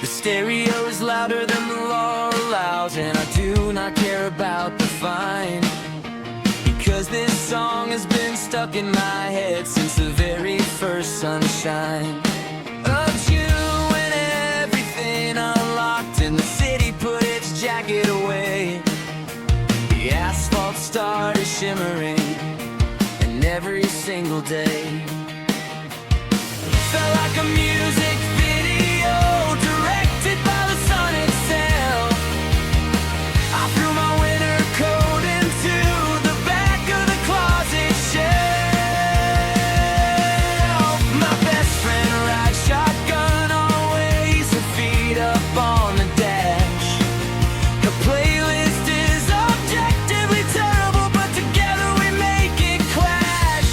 The stereo is louder than the law allows, and I do not care about the fine, because this song has been stuck in my head since the very first sunshine of you. And everything unlocked, and the city put its jacket away. The asphalt started shimmering, and every single day felt like a music video directed by the sun itself. I threw my winter coat into the back of the closet shelf. My best friend rides shotgun always, her feet up on the dash. The playlist is objectively terrible, but together we make it clash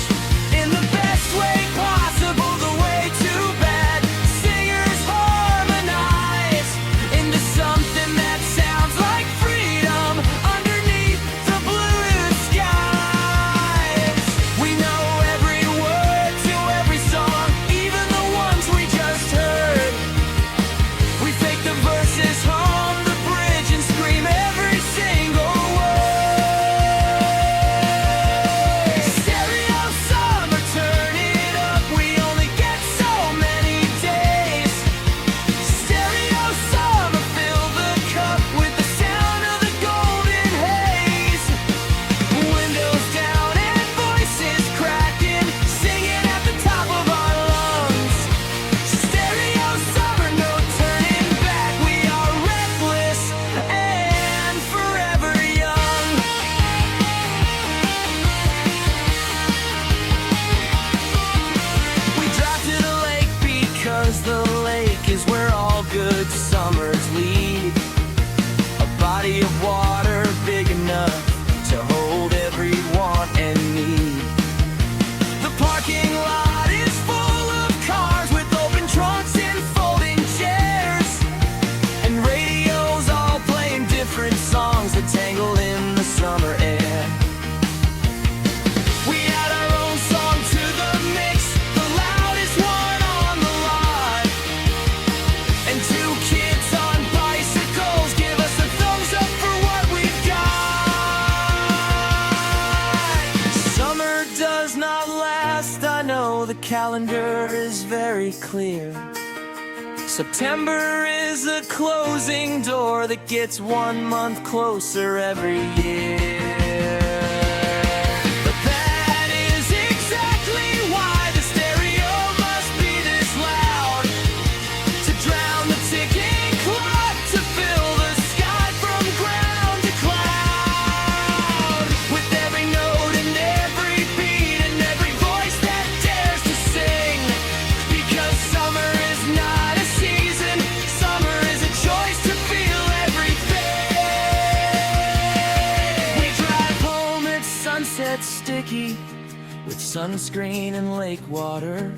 in the best way possible, the way too bad. Singers harmonize into something that sounds like freedom underneath the blue skies. We know every word to every song, even the ones we just heard. We fake the verses, hum the bridge, and scream every single word. Stereo summer, turn it up, we only get so many days. Stereo summer, fill the cup with the sound of the golden haze. Windows down and voices cracking, singing at the top of our lungs. Stereo summer, no turning back, we are reckless and forever young. We drive to the lake because the lake is where all good summers lead. A body of water big enough to hold every want and need. The parking lot is full of cars with open trunks and folding chairs, and radios all playing different songs that tangle in the summer air. We add our own song to the mix, the loudest one on the lot, and two kids on bicycles give us a thumbs up for what we've got. Summer does not last, I know the calendar is very clear. September is a closing door that gets 1 month closer every year. But that is exactly why the stereo must be this loud, to drown the ticking clock, to fill the sky from ground to cloud. With every note and every beat and every voice that dares to sing, because summer is not a season, summer is a choice to feel everything. We drive home at sunset sticky with sunscreen and lake water.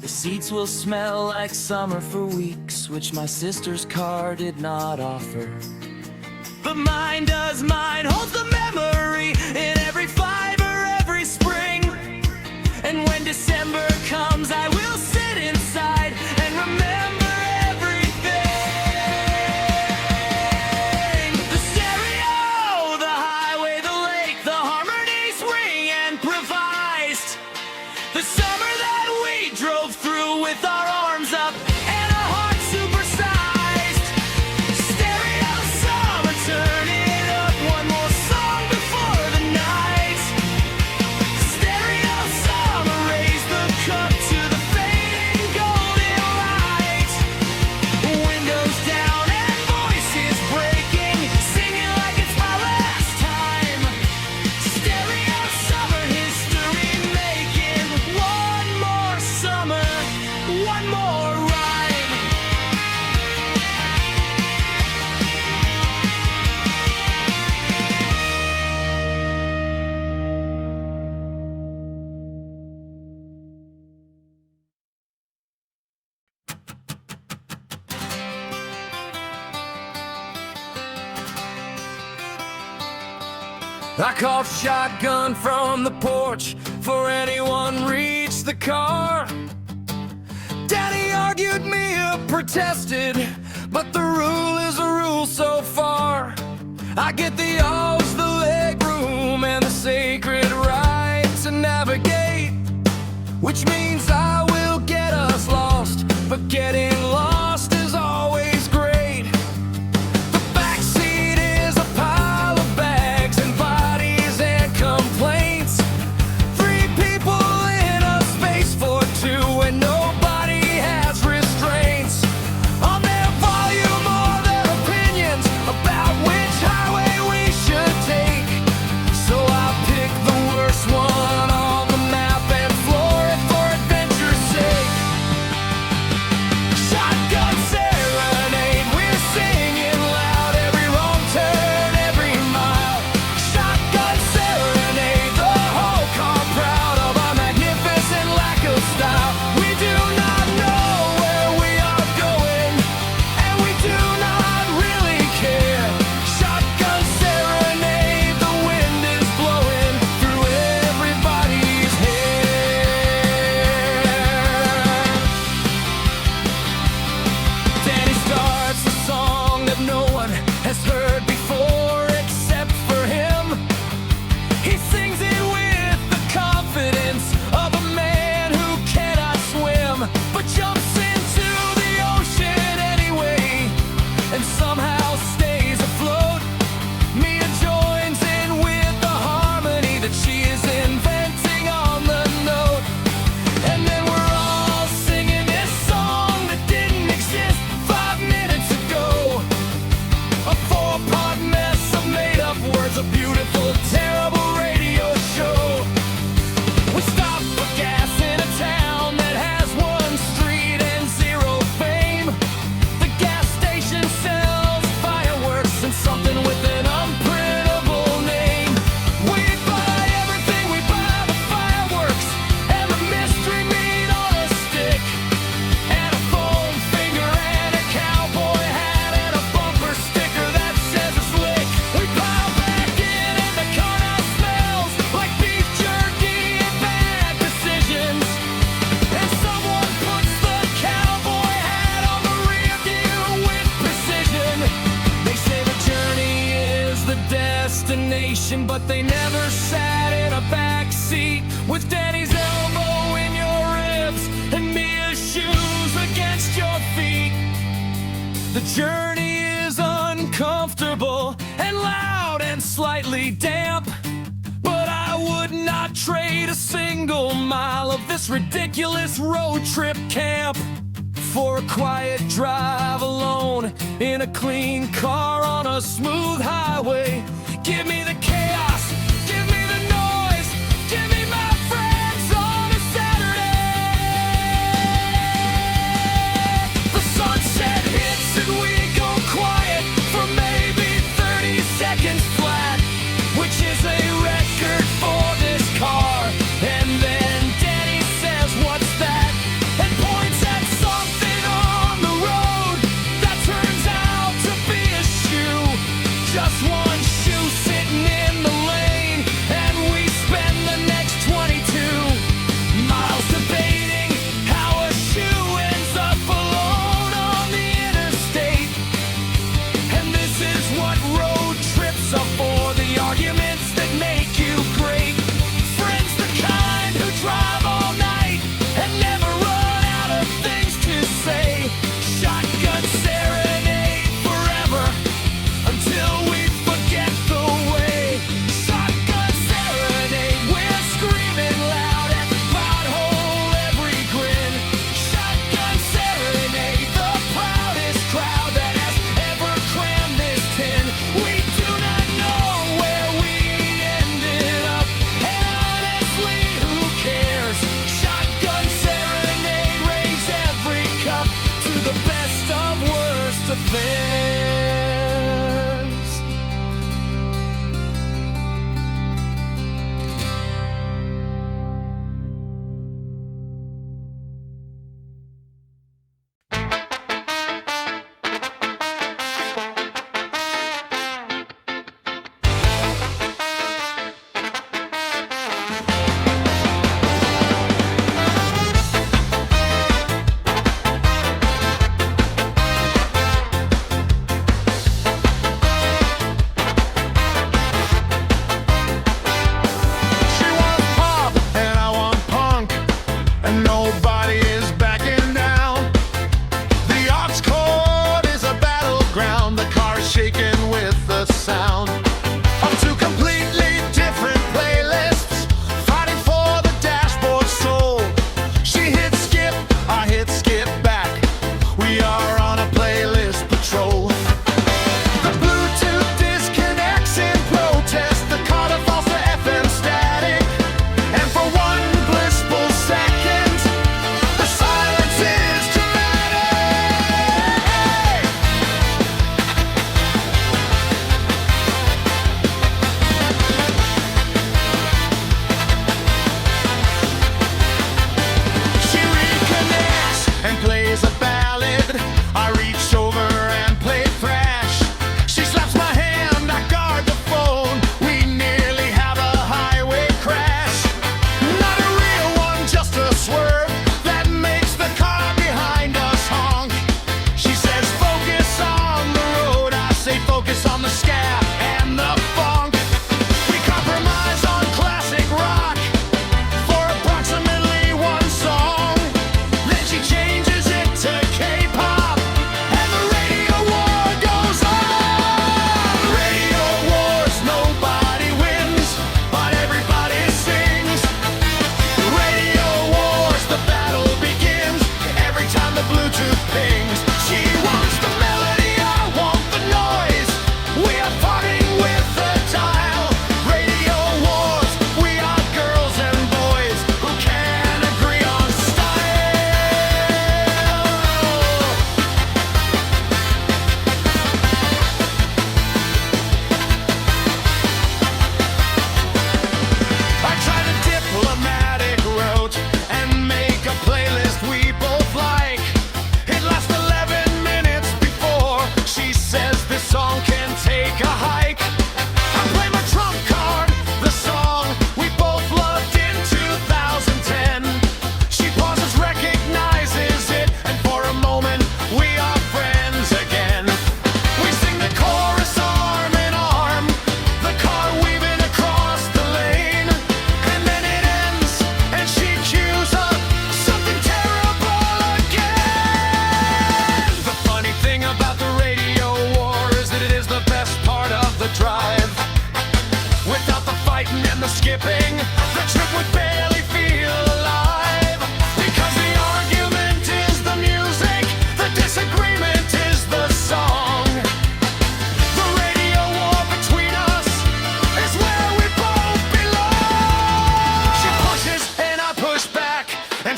The seats will smell like summer for weeks, which my sister's car did not offer. But mine does, mine holds the memory in every fiber, every spring. And when December comes, I will sit inside and remember everything. The stereo, the highway, the lake, the harmonies ring and improvised. The summer that we drove through with our arms up and our hearts supersized. Stereo summer, turn it up, one more song before the night. Stereo summer, raise the cup to the fading golden light. Windows down and voices breaking, singing like it's my last time. Stereo summer, history making, one more summer, one more rhyme. I called shotgun from the porch for anyone reach the car. Daddy, are argued me or protested, but the rule is a rule so far. I get the odds, the leg room, and the sacred right to navigate, which means I will get us lost, but getting lost is always great. The backseat is a pile of bags and bodies and complaints. 3 people in a space for 2, and nobody has restraints on their volume or their opinions about which highway we should take. So I pick the worst one on the map and floor it for adventure's sake. Shotgun serenade, we're singing loud, every wrong turn, every mile. Shotgun serenade, the whole car proud of our magnificent lack of style. We do not know where we are going, and we do not really care. Shotgun serenade, the wind is blowing through everybody's hair. Danny starts a song that no one has heard before except for him. He sings it with the confidence of a man who cannot swim, but jumps into the ocean anyway and somehow stays afloat. Mia joins in with the harmony that she is inventing on the note. And then we're all singing this song that didn't exist 5 minutes ago. A 4-part mess of made-up words, a beautiful, terrible radio show. We stop for gas in a town that has 1 street and 0 fame. The gas station sells fireworks and something with an unprintable name. We buy everything, we buy the fireworks and the mystery meat on a stick, and a foam finger and a cowboy hat and a bumper sticker that says it's lick. We pile back in and the car now smells like beef jerky and bad decisions. And someone puts the cowboy hat on the rear view with precision. They say the journey is the destination, but they never sat in a back seat with Danny's elbow in your ribs and Mia's shoes against your feet. The journey is uncomfortable and loud and slightly damp, but I would not trade a single mile of this ridiculous road trip camp for a quiet drive alone in a clean car on a smooth highway. Give me the chaos, give me the noise, give me my friends on a Saturday. The sunset hits and we go quiet for maybe 30 seconds flat, which is a record for this car. And then Danny says, "What's that?" and points at something on the road that turns out to be a shoe. Just 1 shoe sitting in the lane, and we spend the next 22 miles debating how a shoe ends up alone on the interstate. And this is what road trips are for, the arguments that make you great. Friends the kind who drive all night and never run out of things to say. Shotgun serenade forever until we forget the way. Shotgun serenade, we're screaming loud at the pothole, every grin. Shotgun serenade, the proudest crowd that has ever crammed this tin. We do not know where we ended up, and honestly, who cares? Shotgun serenade, raise every cup to the best of worst affairs.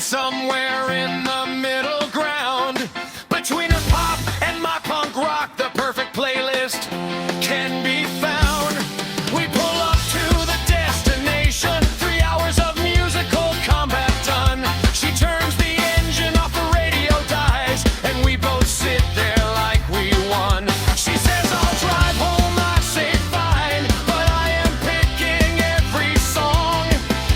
somewhere in the middle ground between a pop and my punk rock, the perfect playlist can be found. We pull up to the destination, 3 hours of musical combat done. She turns the engine off, the radio dies, and we both sit there like we won. She says I'll drive home, I say fine, but I am picking every song.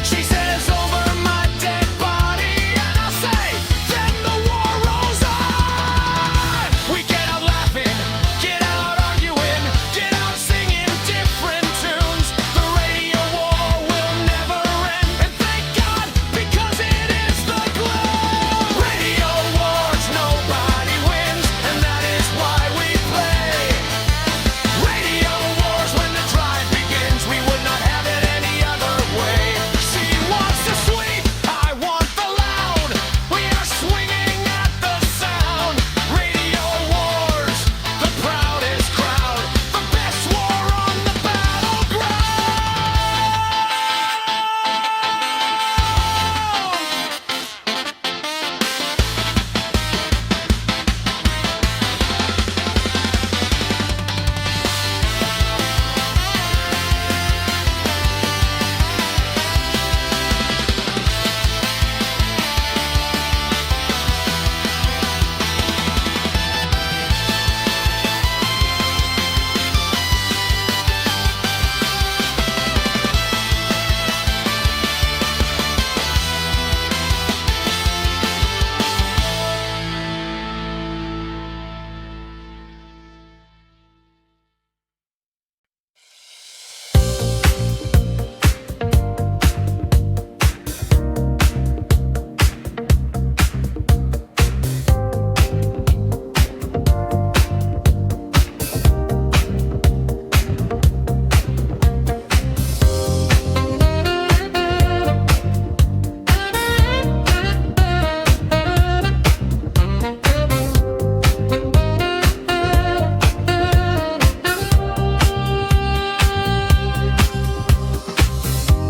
She says over my dead body, and I'll say, then the war rolls on. We get out laughing, get out arguing, get out singing different tunes. The radio war will never end, and thank God, because it is the glue. Radio wars, nobody wins, and that is why we play. Radio wars, when the drive begins, we would not have it any other way. She wants the sweet, I want the loud. We are swinging at the sound. Radio wars, the proudest crowd, the best war on the battleground.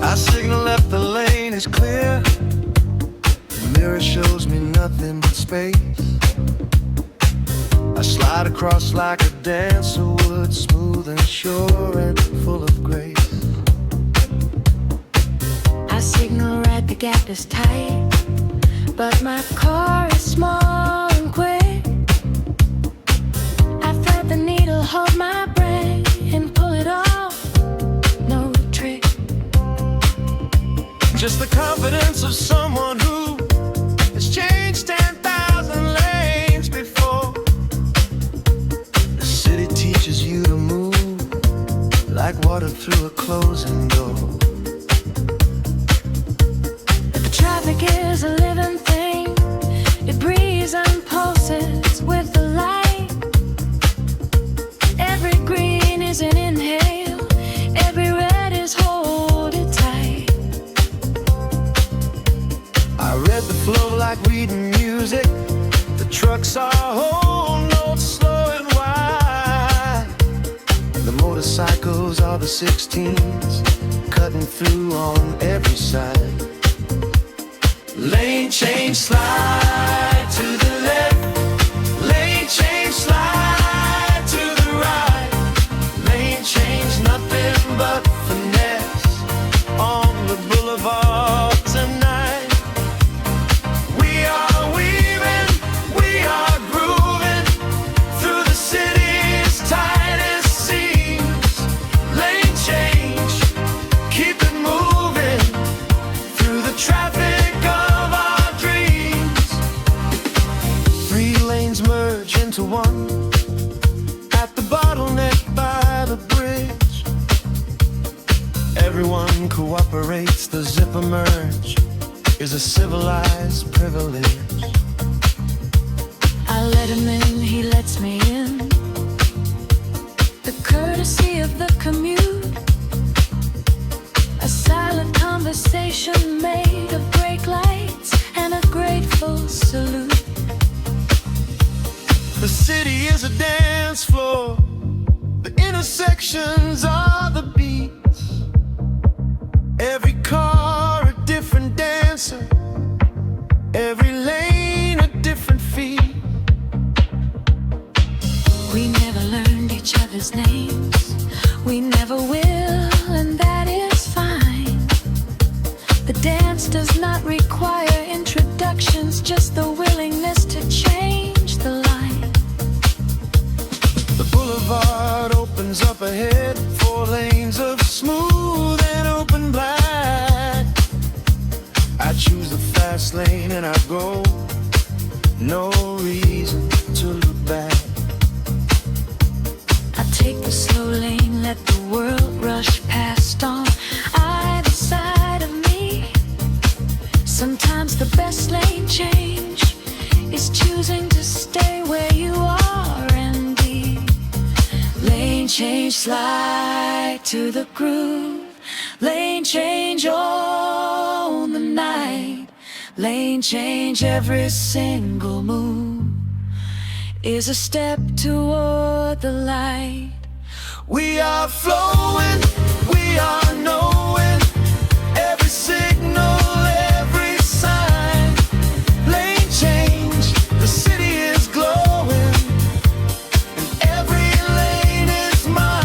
I signal if the lane is clear. The mirror shows me nothing but space. I slide across like a dancer would, smooth and sure and full of grace. I signal right, the gap is tight, but my car is small and quick. I thread the needle, hold my breath, and pull it off. No trick. Just the confidence of someone who has changed 10,000 lanes before. The city teaches you to move like water through a closing door. The traffic is a living thing. It breathes and pulses with the light. Every green is an inhale. Every red is hold it tight. I read the flow like reading music. The trucks are whole notes, slow and wide. The motorcycles are the 16s, cutting through on every side. Lane change, slide to the left. Lane change, slide to the right. Lane change, nothing but finesse on the boulevard tonight. We are weaving, we are grooving through the city's tightest seams. Lane change, keep it moving through the traffic of our dreams. 3 lanes merge into one at the bottleneck by the bridge. Everyone cooperates, the zipper merge is a civilized privilege. I let him in, he lets me in. The courtesy of the commute. A silent conversation made of brake lights and a grateful salute. The city is a dance floor. The intersections are the beats. Every car a different dancer. Romance does not require introductions, just the willingness to change the line. The boulevard opens up ahead, 4 lanes of smooth and open black. I choose the fast lane and I go, no reason to look back. I take the slow lane, let the world rush past on either side of me. Sometimes the best lane change is choosing to stay where you are and be. Lane change, slide to the groove. Lane change, own the night. Lane change, every single move is a step toward the light. We are flowing, we are knowing, every signal, every sign. Lane change, the city is glowing, and every lane is mine.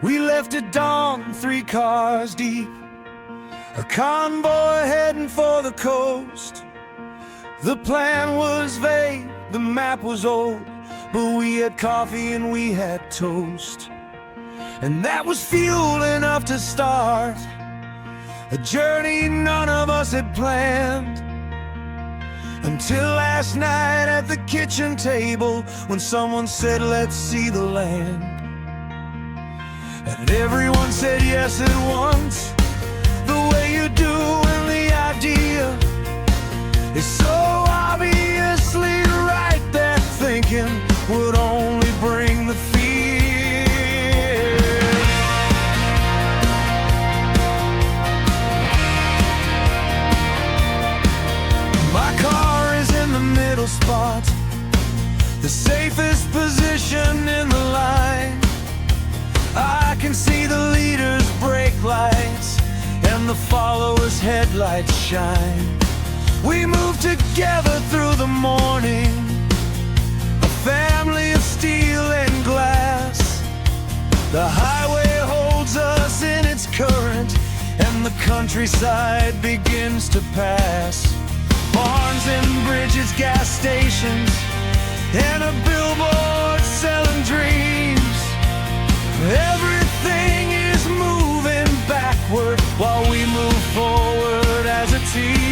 We left at dawn, 3 cars deep, a convoy heading for the coast. The plan was vague, the map was old, but we had coffee and we had toast. And that was fuel enough to start a journey none of us had planned. Until last night at the kitchen table, when someone said, let's see the land. And everyone said yes at once, the way you do, and the idea is so obviously right that thinking would only bring the fear. My car is in the middle spot, the safest position in the line. I can see the leader's brake lights and the followers' headlights shine. We move together through the morning, a family of steel and glass. The highway holds us in its current, and the countryside begins to pass. Barns and bridges, gas stations, and a billboard selling dreams. Everything is moving backward while we move forward as a team.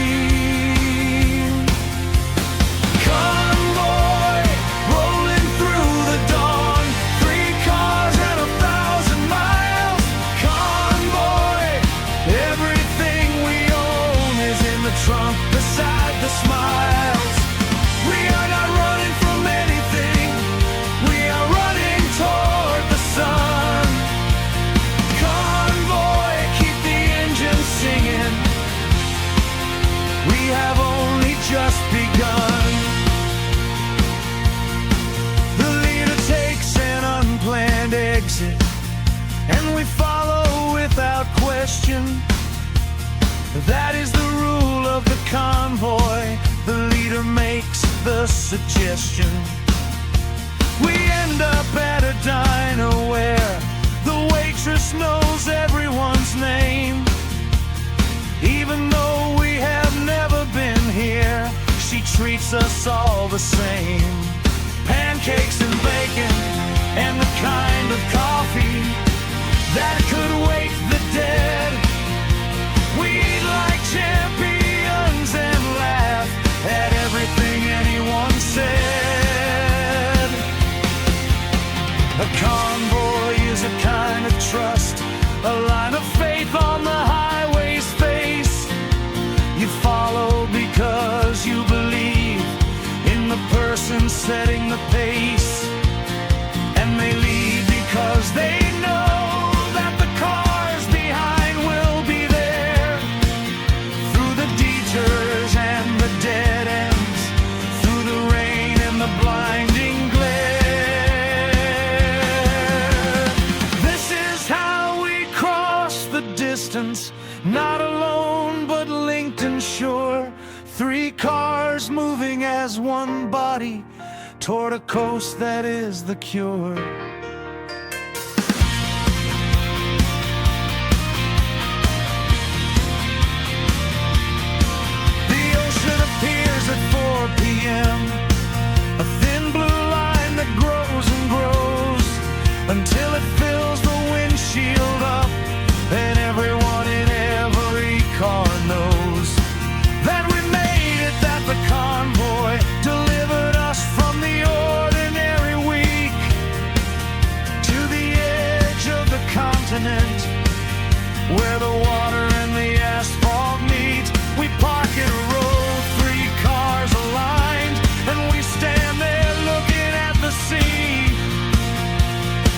Convoy rolling through the dawn, 3 cars and 1,000 miles. Convoy, everything we own is in the trunk beside the smiles. We are not running from anything, we are running toward it, and we follow without question. That is the rule of the convoy. The leader makes the suggestion. We end up at a diner where the waitress knows everyone's name. Even though we have never been here, she treats us all the same. Pancakes and bacon and the kind of coffee that could wake the dead. We eat like champions and laugh at everything anyone said. A convoy is a kind of trust, a line of faith on the highway's face. You follow because you believe in the person setting the pace, and they leave because they know that the cars behind will be there. Through the detours and the dead ends, through the rain and the blinding glare. This is how we cross the distance, not alone but linked and sure. 3 cars moving as one body toward a coast that is the cure. The ocean appears at 4 p.m., a thin blue line that grows and grows until it fills the windshield up, and everyone in every car knows that we made it, that the convoy delivered us from the ordinary week to the edge of the continent where the water and the asphalt meet. We park in a row, 3 cars aligned, and we stand there looking at the sea.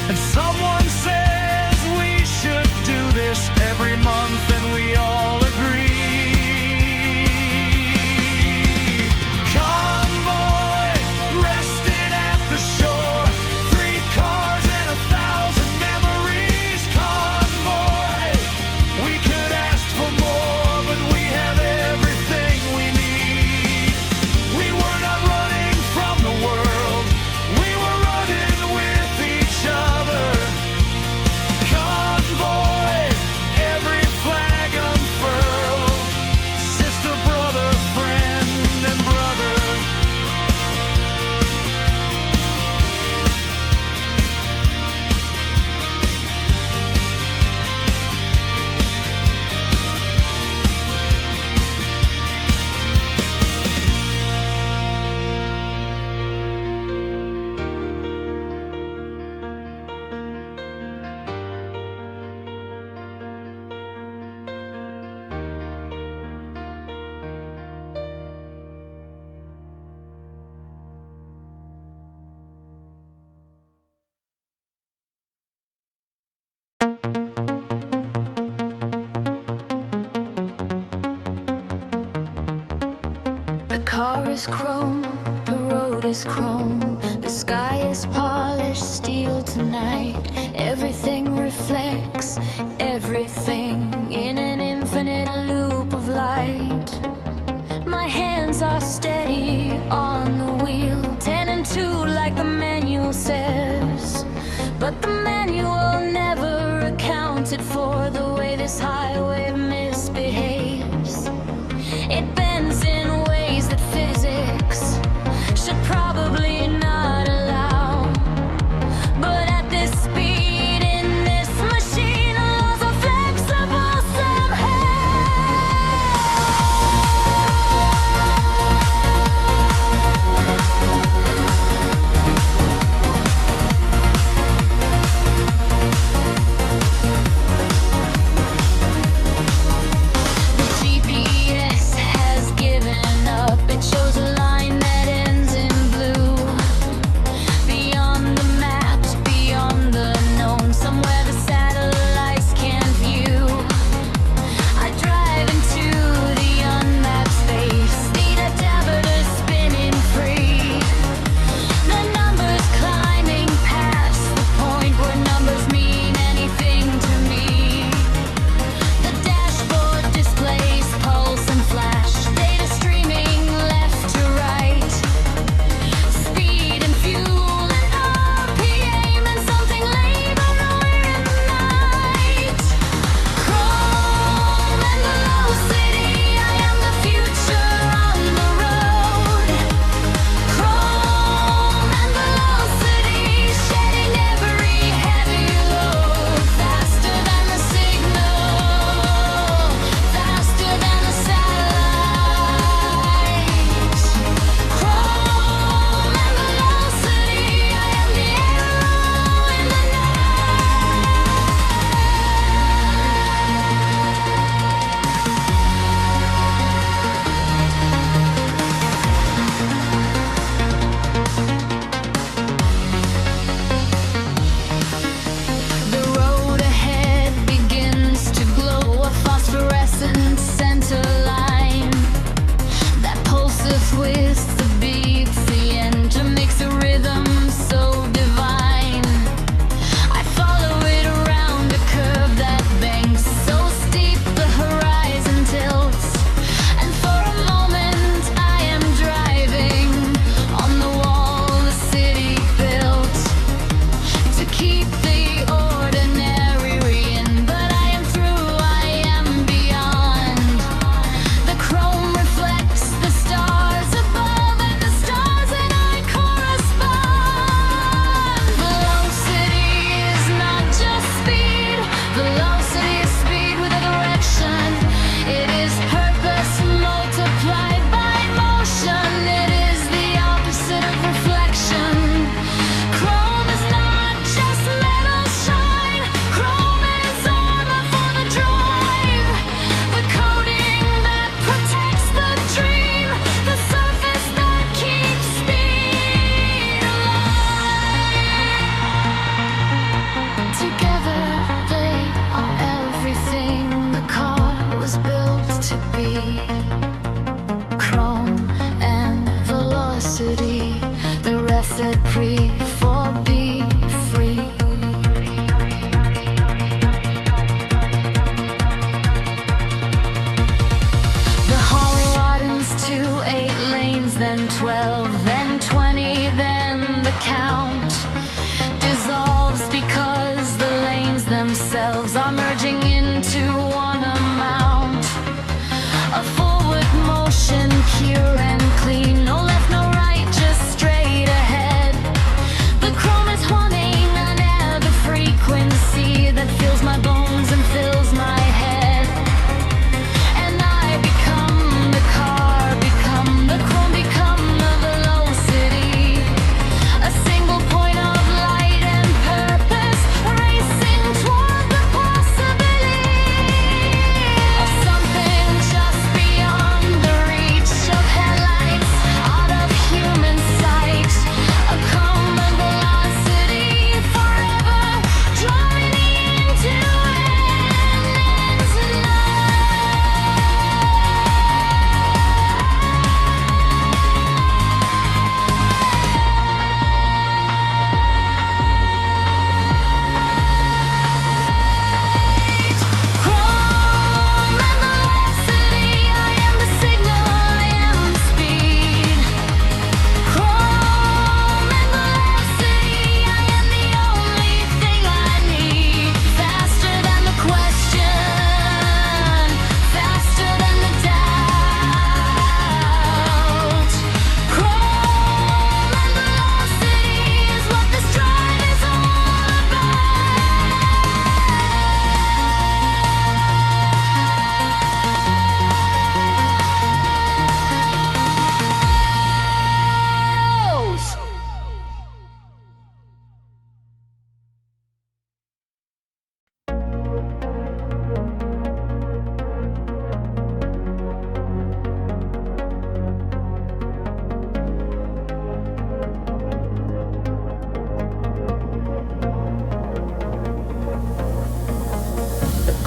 And someone says we should do this every month, and we all agree. Convoy, resting at the shore, 3 cars and 1,000 memories. Convoy, we could ask for more, but we have everything we need. We were not running from the world, we were running with each other. Convoy, every flag unfurled, sister, brother, friend, and brother. The car is chrome, the road is chrome, the sky is polished steel tonight. Everything reflects everything in an infinite loop of light. My hands are steady on the wheel, 10 and 2 like the manual says. But the manual never accounted for the way this highway misbehaves. It bends in ways that physics should probably not allow. But at this speed in this machine, laws are flexible somehow.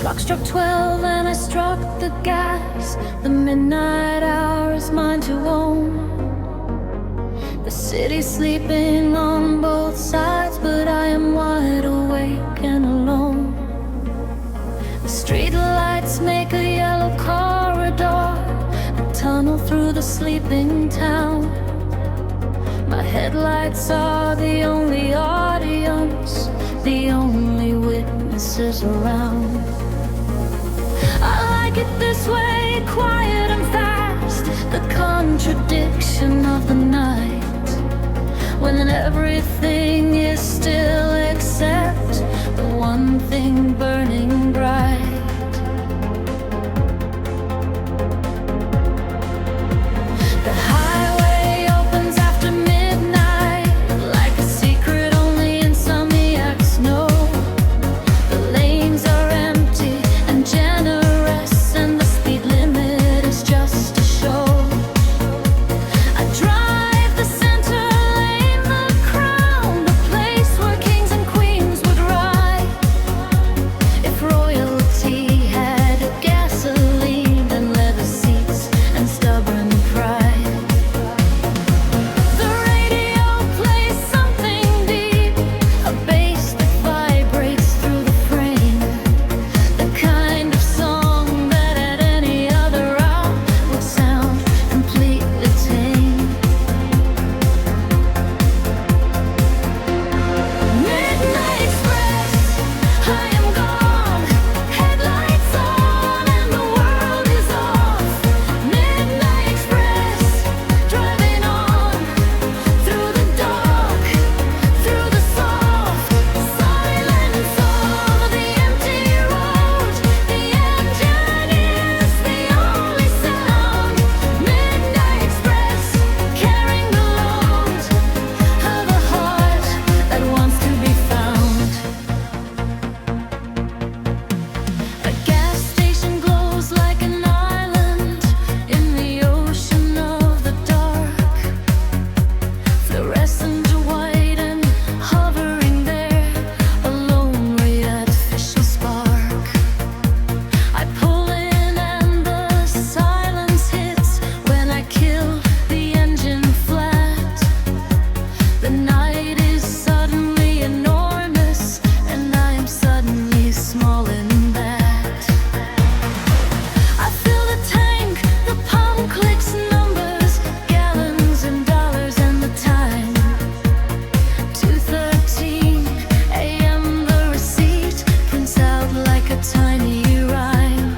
Clock struck 12 and I struck the gas. The midnight hour is mine to own. The city's sleeping on both sides, but I am wide awake and alone. The street lights make a yellow corridor, a tunnel through the sleeping town. My headlights are the only audience, the only witnesses around. I like it this way, quiet and fast, the contradiction of the night, when everything is still except the one thing burning bright. The highway opens after midnight, like a secret only insomniacs know. The lanes are empty and generous, and the speed limit is just a show. I drive the center lane, the crown, the place where kings and queens would ride. If royalty had gasoline and leather seats and stubborn pride. The radio plays something deep, a bass that vibrates through the frame, the kind of song that at any other hour would sound completely tame. Midnight Express, I am gone, headlights on and the world is off. Midnight Express, driving on through the dark, through the soft silence of the empty road. The engine is the only sound. Midnight Express, carrying the load of a heart that wants to be found. A gas station glows like an island in the ocean of the dark, fluorescent white and hovering there, a lonely artificial spark. I pull in and the silence hits when I kill the engine flat. The night is suddenly enormous, and I am suddenly small in that. I fill the tank, the pump clicks numbers, gallons and dollars and the time. 2:13 a.m. the receipt prints out like a tiny rhyme.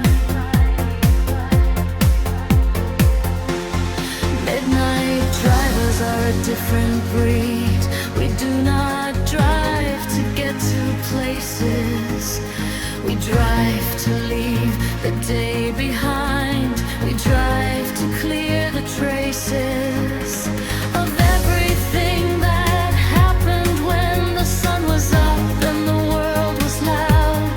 Midnight drivers are a different breed. We do not drive to get to places. We drive to leave the day behind. We drive to clear the traces of everything that happened when the sun was up and the world was loud.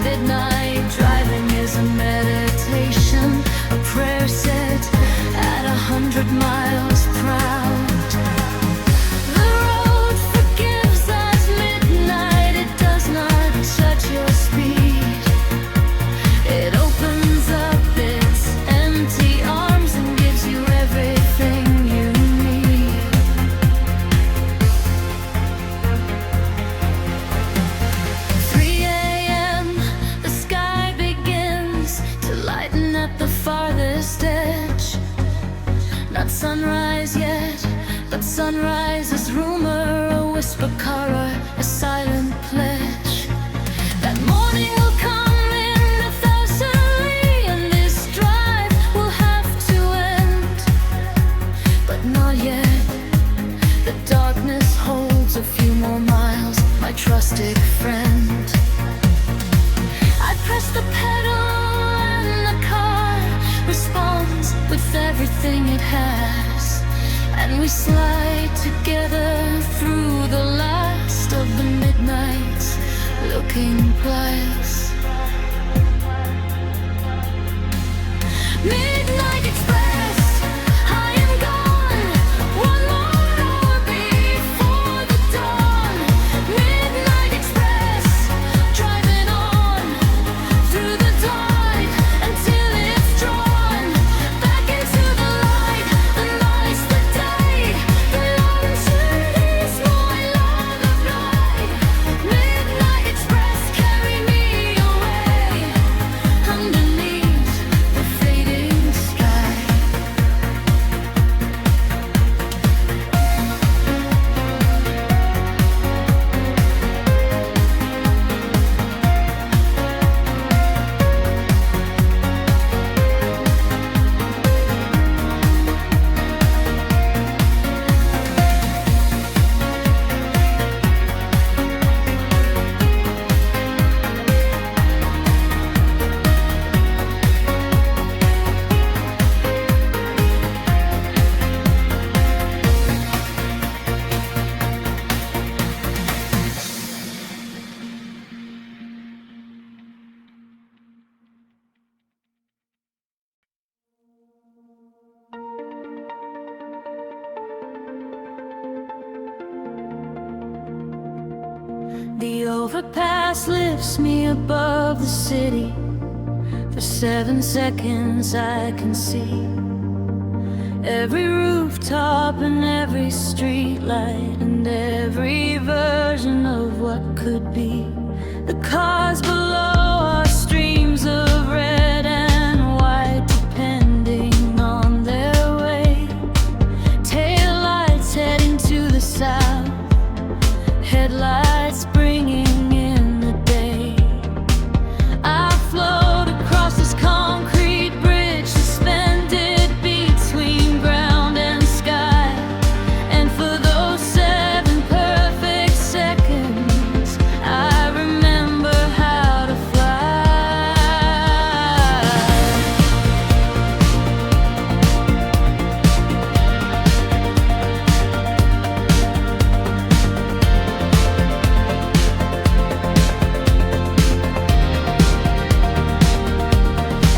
Midnight driving is a meditation, a prayer set at 100 miles per hour. The road forgives us midnight, it does not touch your speed. It opens up its empty arms and gives you everything you need. 3 a.m. the sky begins to lighten at the farthest edge. Not sunrise yet, but sunrise is rumor, a whisper chorus, a silent pledge. That morning will come in 1,000 and this drive will have to end. But not yet, the darkness holds a few more miles, my trusted friend. I press the pedal and the car responds with everything it has, and we slide together through the last of the midnights looking glass. Midnight Express, I am gone, one more hour before the dawn. Midnight Express, driving on through The overpass lifts me above the city. For 7 seconds I can see every rooftop and every street light and every version of what could be. The cars below are streams of red and white depending on their way. Taillights heading to the south, headlights bringing in the day. I float across this concrete bridge suspended between ground and sky. And for those 7 perfect seconds I remember how to fly.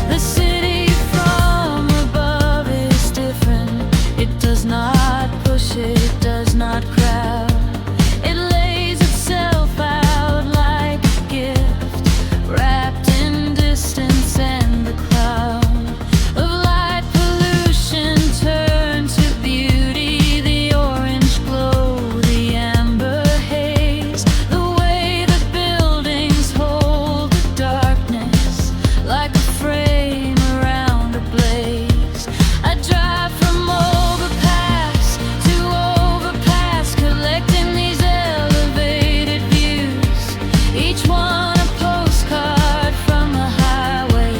The city from above is different. It does not push, it does not crowd. It lays itself out like a gift, wrapped in distance and the cloud of light pollution turned to beauty. The orange glow, the amber haze, the way the buildings hold the darkness like a frame around a blaze. I drive from overpass to overpass, collecting these elevated views. Each one a postcard from the highway,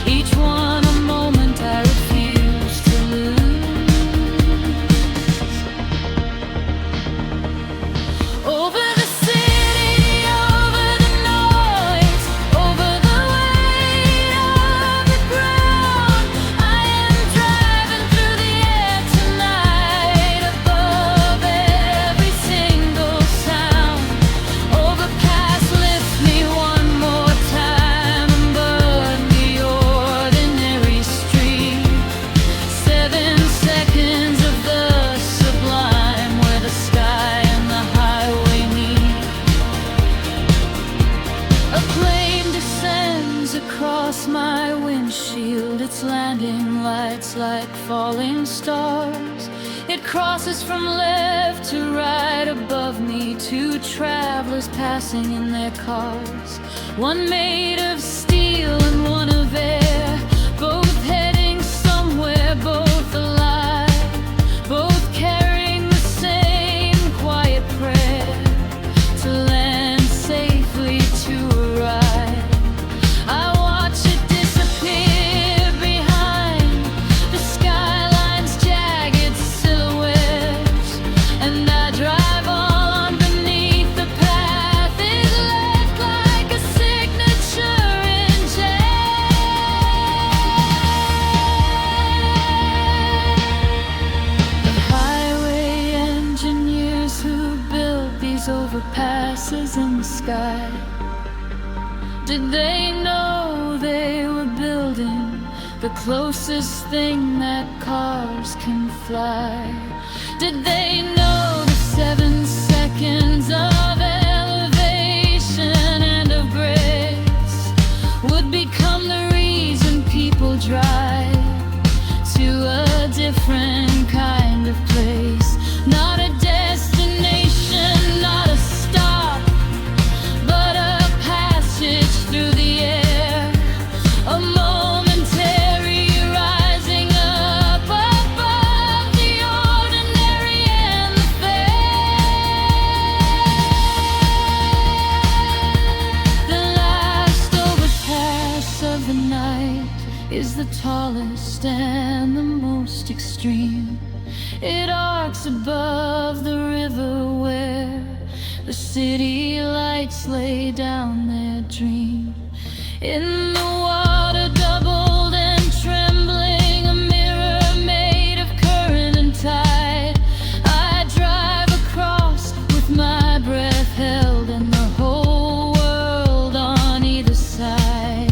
each one a moment I refuse to lose. Over the city, over the noise, over the weight of the ground, I am driving through the air tonight, above every single sound. Overpass lift me one more time above the ordinary street. 7 seconds of the sublime, where the sky and the highway meet. A plane descends across my windshield, its landing lights like falling stars. It crosses from left to right above me, 2 travelers passing in their cars, one made of steel and one of air, both heading somewhere, both alive, both carrying the same quiet prayer to land safely, to arrive. I watch it disappear behind the skyline's jagged silhouettes, and I drive on beneath the path it left like a signature in jet. The highway engineers who built these overpasses in the sky, did they know they were building the closest thing that cars can fly? Did they know the 7 seconds of elevation and of grace would become the reason people drive to a different kind of place? Not a destination, not a stop, but a passage through the air, a momentary rising up above the ordinary and the fair. The last overpass of the night is the tallest and the most extreme. It arcs above the river where the city lights lay down their dream. In the water doubled and trembling, a mirror made of current and tide, I drive across with my breath held and the whole world on either side.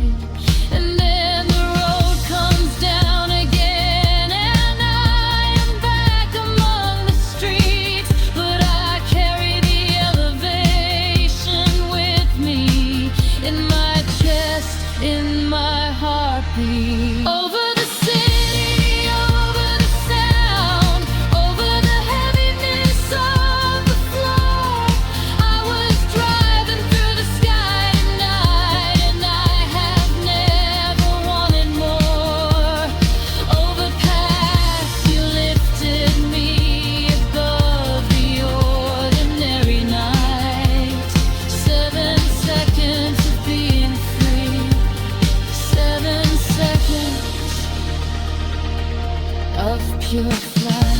And then the road comes down again and I am back among the streets, but I carry the elevation be. Over the city, over the sound, over the heaviness of the floor. I was driving through the sky tonight, and I have never wanted more. Overpass, you lifted me above the ordinary night. 7 seconds of being free. 7 seconds of pure flight.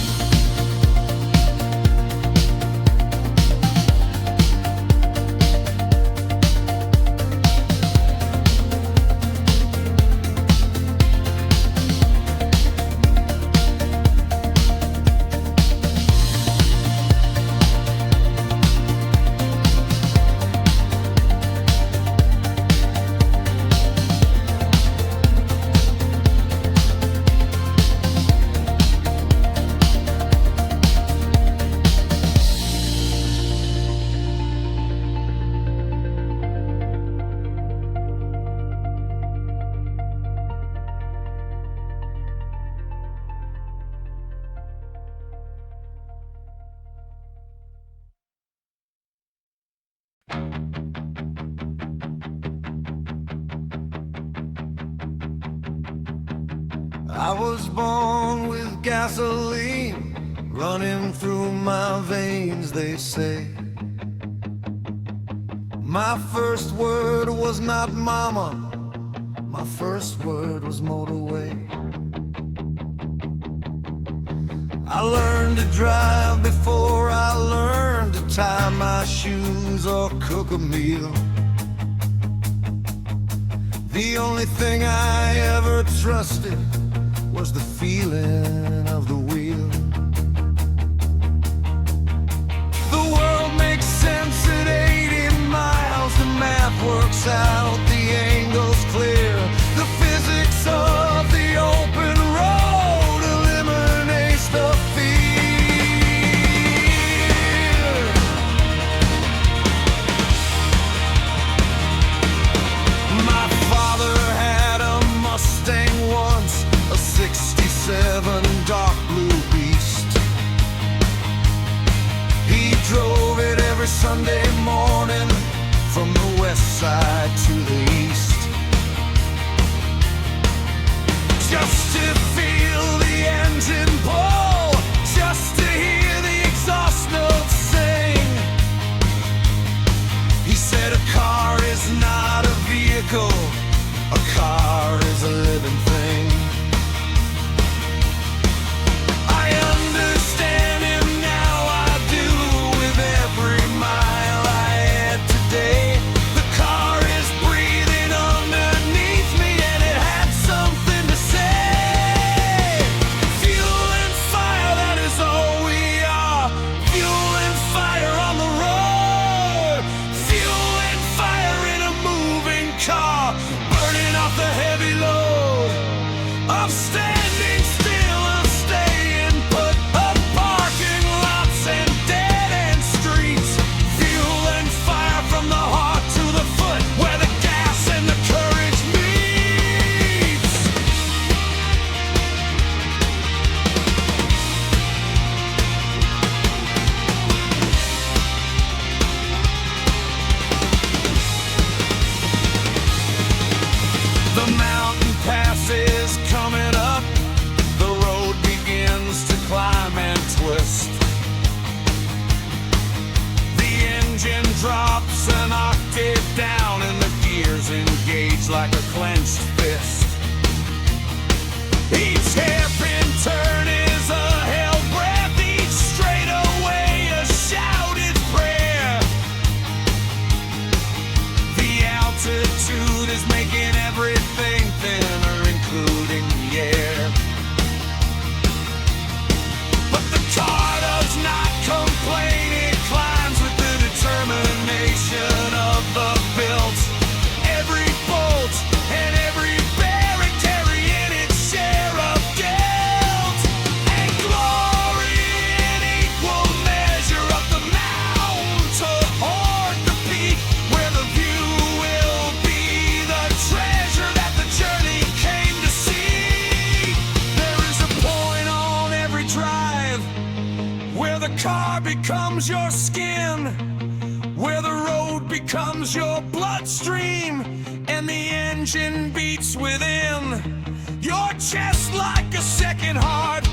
I was born with gasoline running through my veins, they say. My first word was not mama, my first word was motorway. I learned to drive before I learned to tie my shoes or cook a meal. The only thing I ever trusted was the feeling of the wheel. The world makes sense at 80 miles. The math works out, the angle's clear. The physics of the open road eliminates the fear. My father had a Mustang once, a 67 dark blue beast. He drove it every Sunday morning from the west side to the east, just to feel the engine pull, just to hear the exhaust notes sing. He said a car is not a vehicle, a car is a living thing. I understand him now, I do, with every mile I add today. The car is breathing underneath me, and it had something to say. Fuel and fire, that is all we are. Fuel and fire on the road. Fuel and fire in a moving car, burning off the heavy load of standing still, of staying put, of parking lots and dead-end streets. Fuel and fire from the heart to the foot, where the gas and the courage meets. The mountain passes coming up, the road begins to climb and twist. The engine drops an octave down, and the gears engage like a clenched fist. Each hairpin turn is a hell breath, each straightaway a shouted prayer. The altitude is making everything thinner, including the air. But the car does not complain, it climbs with the determination of the built. Every bolt and every becomes your skin, where the road becomes your bloodstream, and the engine beats within your chest like a second heart,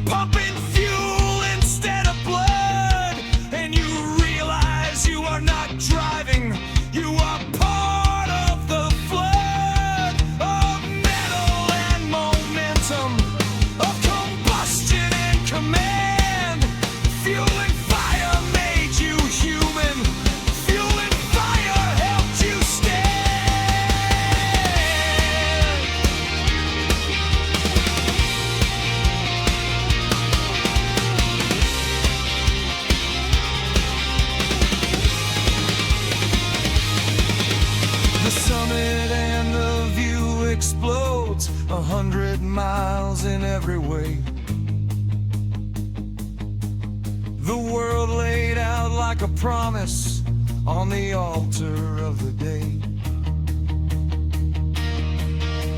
pumping fuel instead of blood. And you realize you are not driving, you are part of the flood of metal and momentum, of combustion and command. Fueling fire made you human, fueling fire helped you stand. The summit and the view explodes 100 miles in every way. The world laid out like a promise on the altar of the day.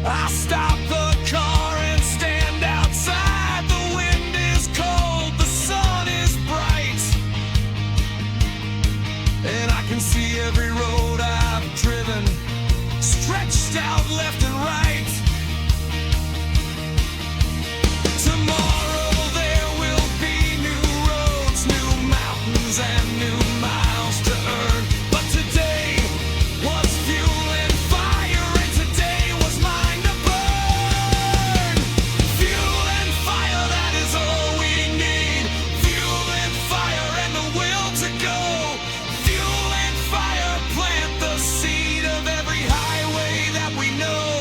I stop the car and stand outside. The wind is cold, the sun is bright, and I can see every road I've driven stretched out left and right. Tomorrow there will be new roads, new mountains, and new miles to earn. But today was fuel and fire, and today was mine to burn. Fuel and fire, that is all we need. Fuel and fire and the will to go. Fuel and fire, plant the seed of every highway that we know.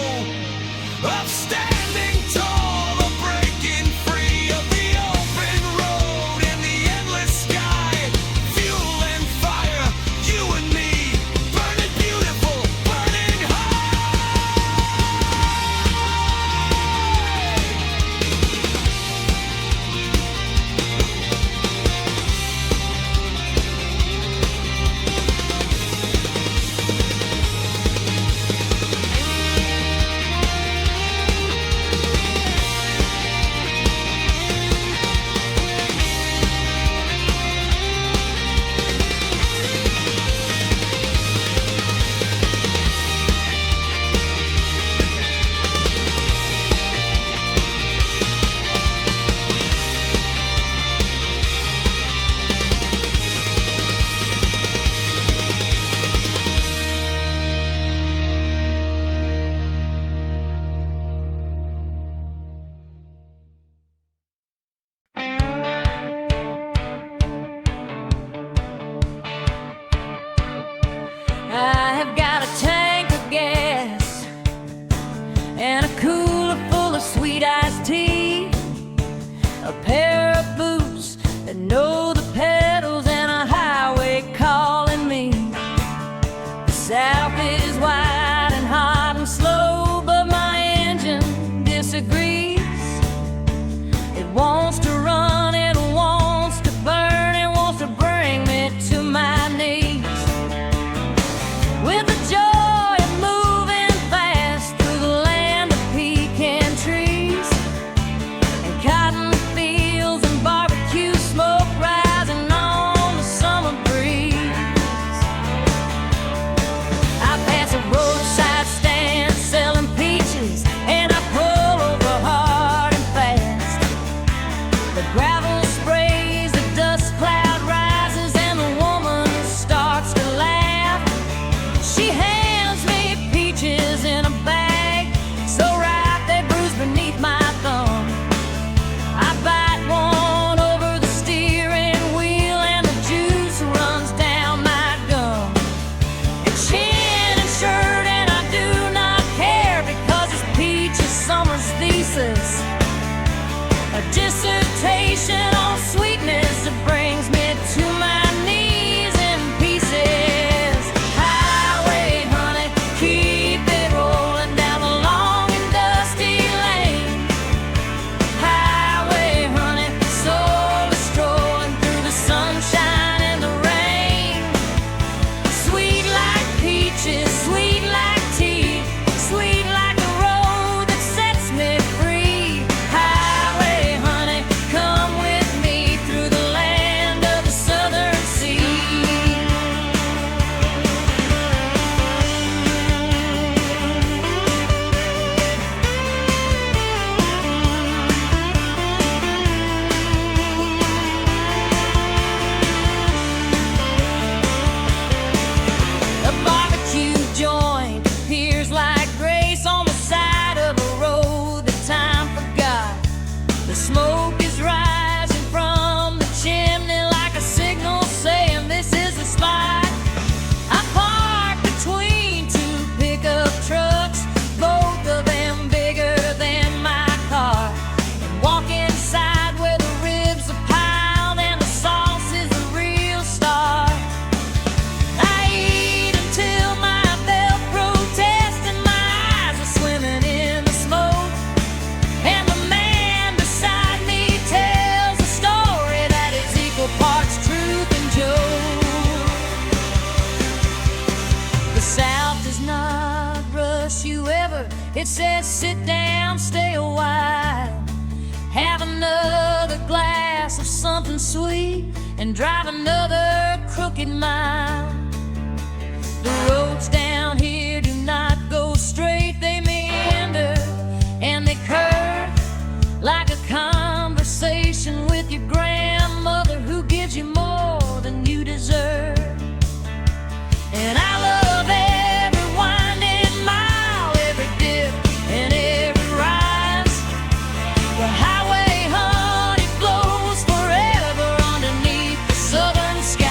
Of standing tall, of breaking free, of the open road and the endless sky. Fuel and fire, you and me, burning beautiful, burning I have got a tank of gas and a cooler full of sweet iced tea, a pair of boots that know the pedals, and a highway calling me. The South is wide and hot and slow, but my engine disagrees. It wants to run, it wants to burn, it wants to bring me to my knees. With the joy of moving fast through the land of pecan trees and cotton fields and barbecue smoke rising on the summer breeze. I pass a roadside stand selling peaches, and I pull over hard and fast. The gravel sprays, the dust cloud rises, and the woman starts to laugh. She hands me peaches in a bag, so ripe they bruise beneath my thumb. I bite one over the steering wheel, and the juice runs down my gum. It's chin and shirt, and I do not care, because it's peaches summer's thesis, a dissertation on sweetness that brings me to my knees in pieces. Highway, honey, keep it rolling down the long and dusty lane. Highway, honey, slowly strolling through the sunshine and the rain. Sweet like peaches, sweet like tea, sweet like the road that sets me free. Highway, honey, come with does not rush you ever. It says sit down, stay a while, have another glass of something sweet, and drive another crooked mile. The roads down here do not go straight, they meander and they curve like a conversation with your grandmother who gives you more than you deserve. And I love every winding mile, every dip and every rise. The highway, honey, flows forever underneath the southern sky.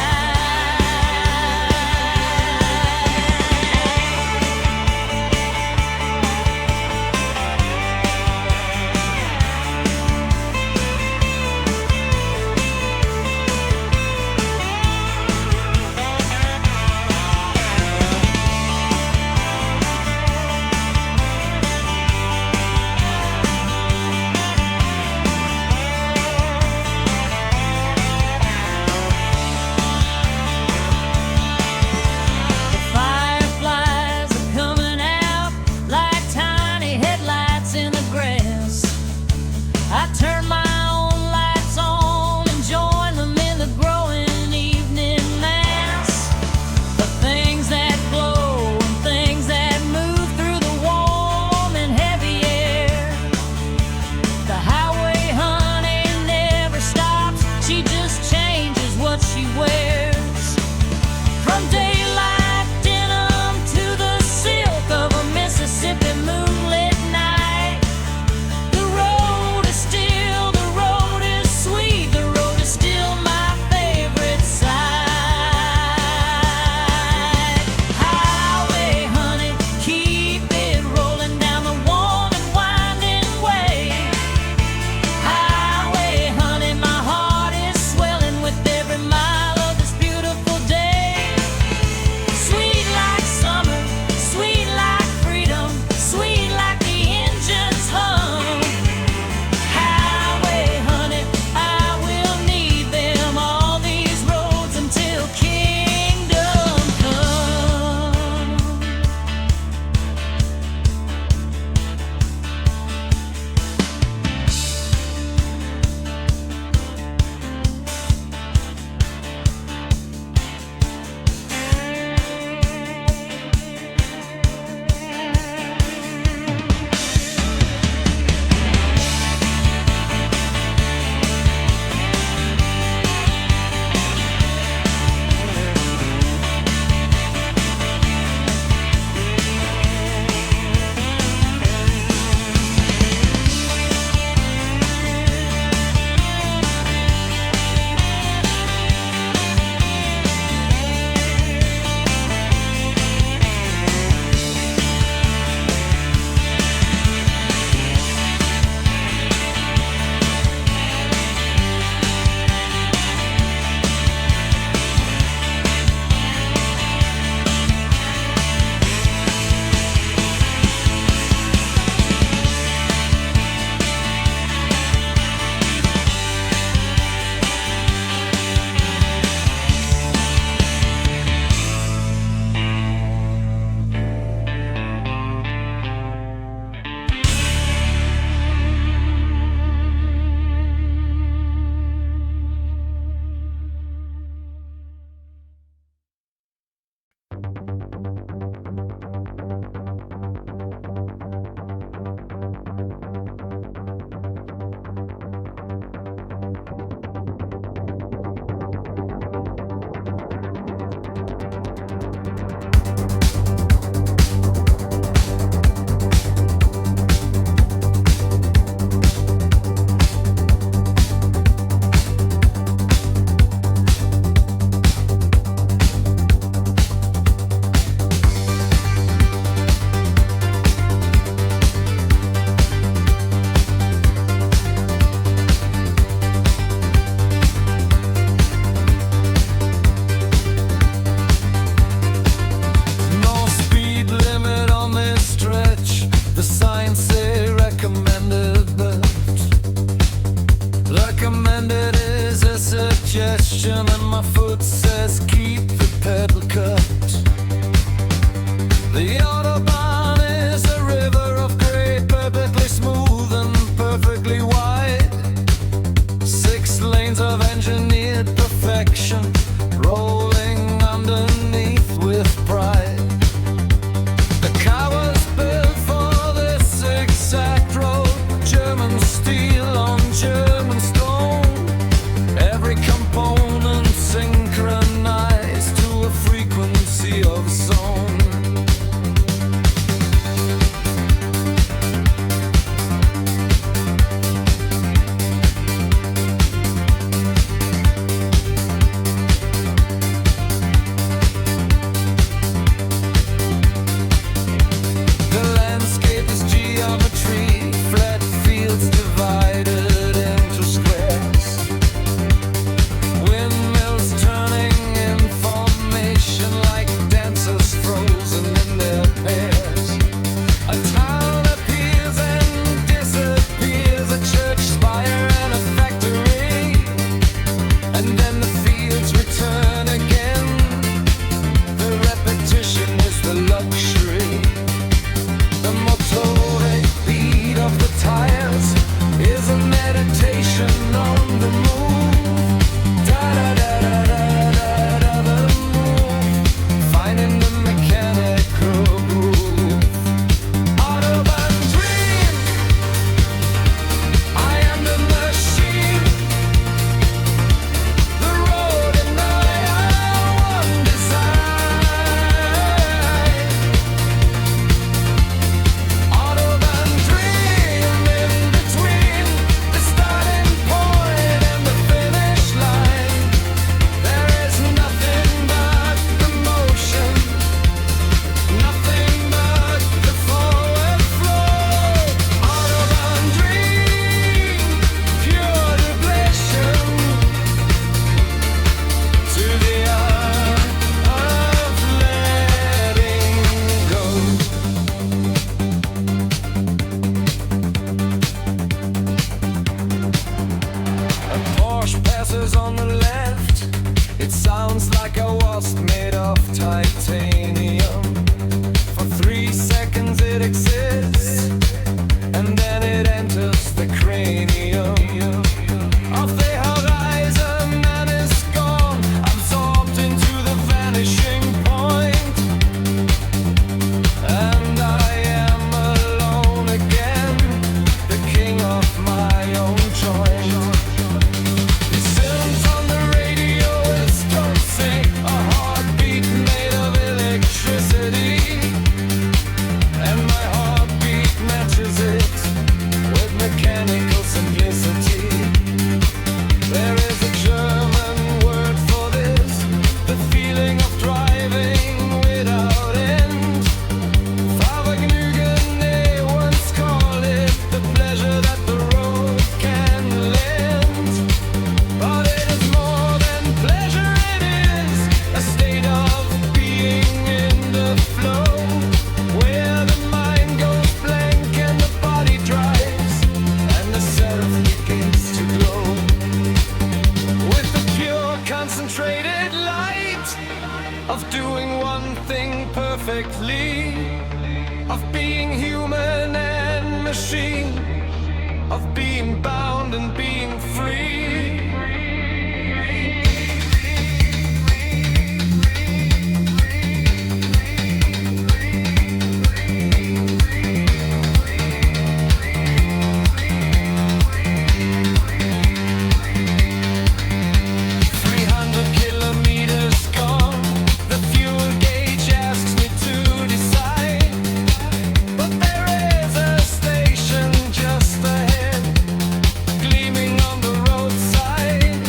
suggestion and my foot says keep the pedal cut. The Autobahn is a river of gray, perfectly smooth and perfectly wide. 6 lanes of engineered perfection, rolling underneath with pride. The car was built for this exact road, German steel on German stone. Every component synchronized to a frequency of zone. The landscape is geometry, flat fields divided into squares. Windmills turning in formation like dancers frozen in their pairs. A town appears and disappears, a church spire and a factory. And then the fields return again. The repetition is the luxury. The motoric beat of the tires is a meditation on the move. Da-da-da-da-da-da-da, the move, finding the mechanical groove. Autobahn dream, I am the machine. The road and I are one design. Autobahn dream, in between the starting point and the finish line. There is nothing but the motion, nothing but the forward flow. Autobahn dream, pure depletion to the art of letting go. A Porsche passes on the left. It sounds like a wasp made of titanium. For 3 seconds it exists, and then it enters the cranium of the horizon and is gone, absorbed into the vanishing point. And I am alone again, the king of my own joint. The sounds on the radio is toxic, a heartbeat made of electricity. And my heartbeat matches it with mechanical simplicity. There is a German word for this, the feeling of driving without end. Fahrvergnügen, they once called it, the pleasure that the road can lend. But it is more than pleasure, it is a state of being in the flow, where the mind goes blank and the body drives, and the self begins to glow. With the pure concentrated light of doing one thing perfectly, of being human and machine, of being bound and being free. Station just ahead, gleaming on the roadside.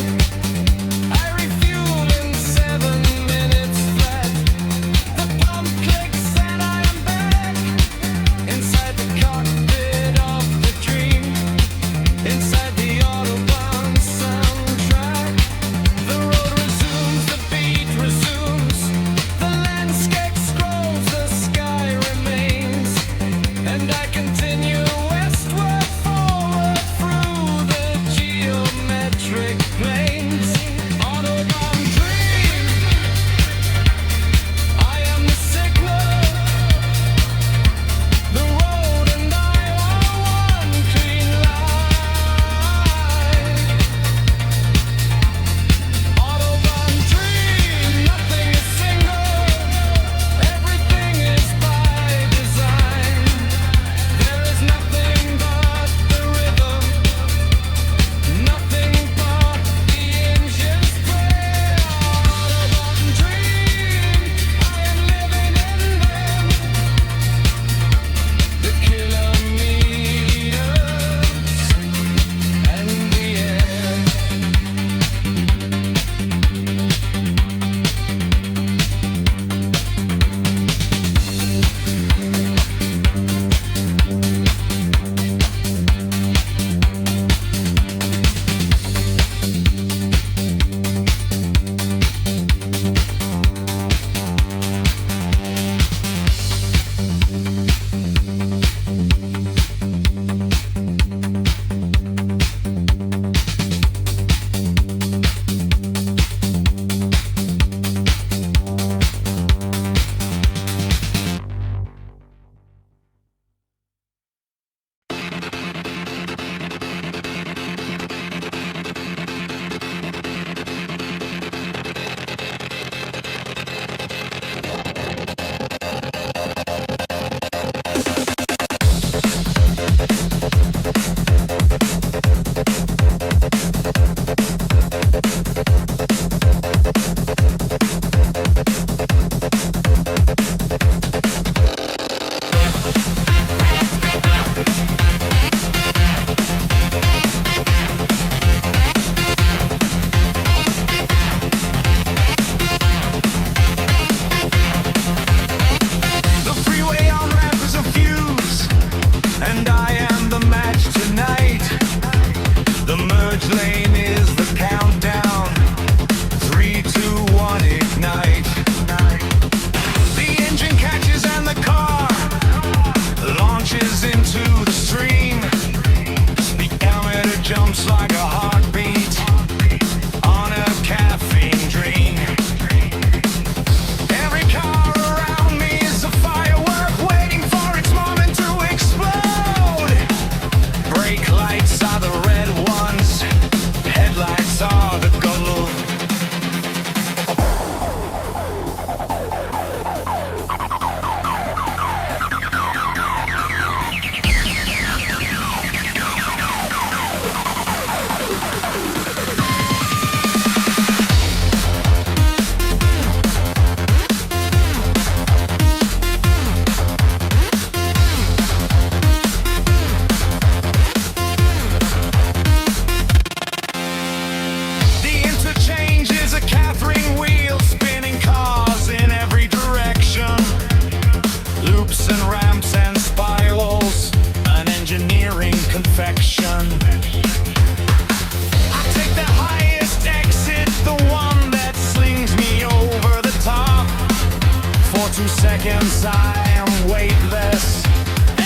seconds I am weightless,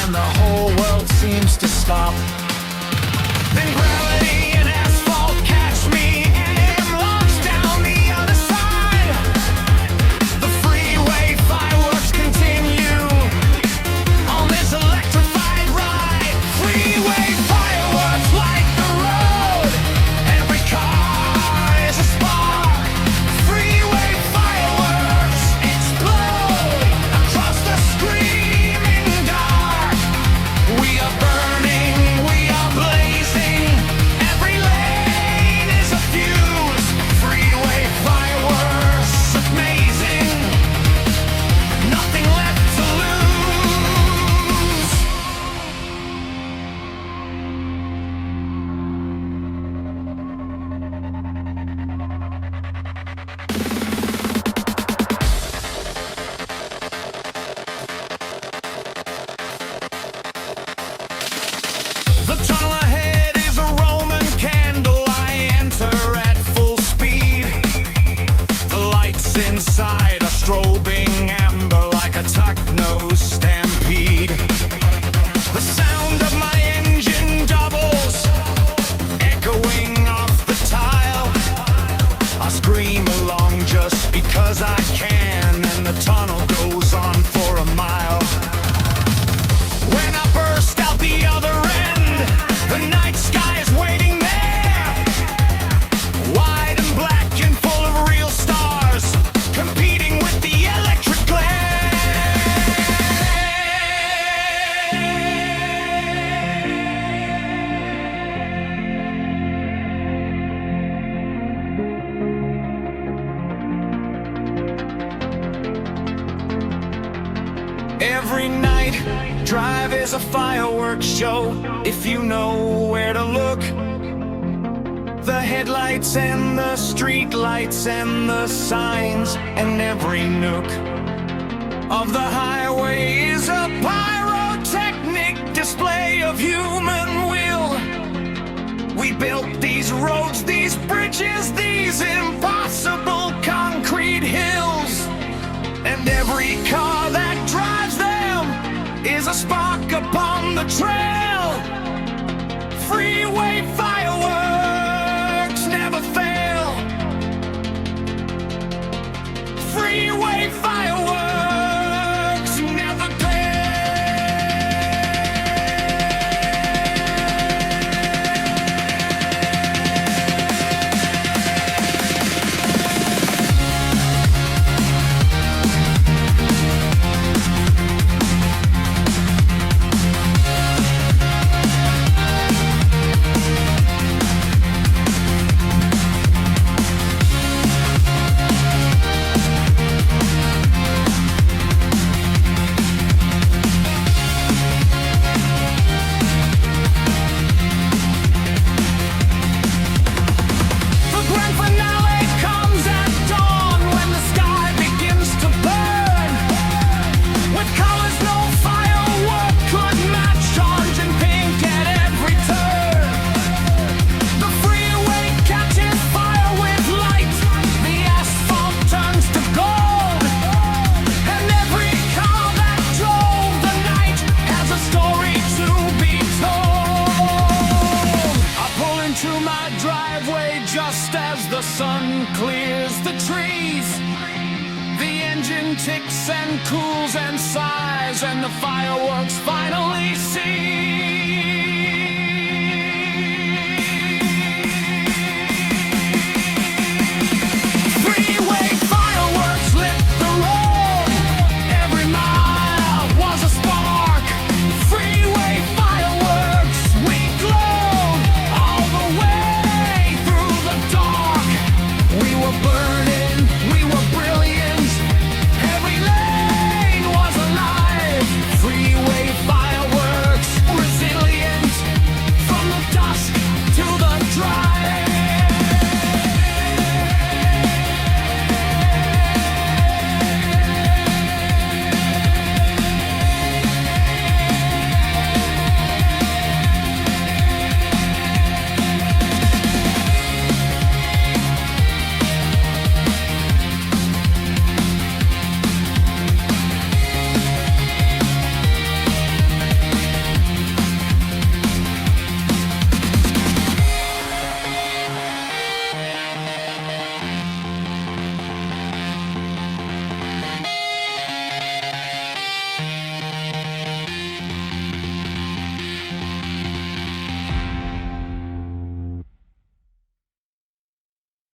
and the whole world seems to stop. Then gravity and asphalt catch me, and I'm launched down the other side. The freeway fireworks continue on this electrified ride. Freeway fireworks light the road. Every car is a spark. Freeway fireworks explode across the screaming dark. We are burning, we are blazing. Every lane is a fuse. Freeway fireworks amazing. Nothing left to lose. The tunnel ahead is a Roman candle. I enter at full speed. The lights inside are strobing amber like a techno stampede. The sound of my engine doubles, echoing off the tile. I scream along just because I can, and the tunnel goes on for a mile. When I burst out the other end, the night sky is waiting there. Wide and black and full of real stars, competing with the electric Every night, drive is a fireworks show. If you know where to look, the headlights and the street lights and the signs, and every nook of the highway is a pyrotechnic display of human will. We built these roads, these bridges, these impossible concrete hills, and every car that drives them is a spark upon the trail. Freeway fireworks never fail. Freeway fireworks never fail. The grand finale comes at dawn when the sky begins to burn with colors no firework could match, orange and pink at every turn. The freeway catches fire with light, the asphalt turns to gold, and every car that drove the night has a story to be told. I pull into my driveway just as the sun clears the trees. The engine ticks and cools and sighs, and the fireworks finally cease.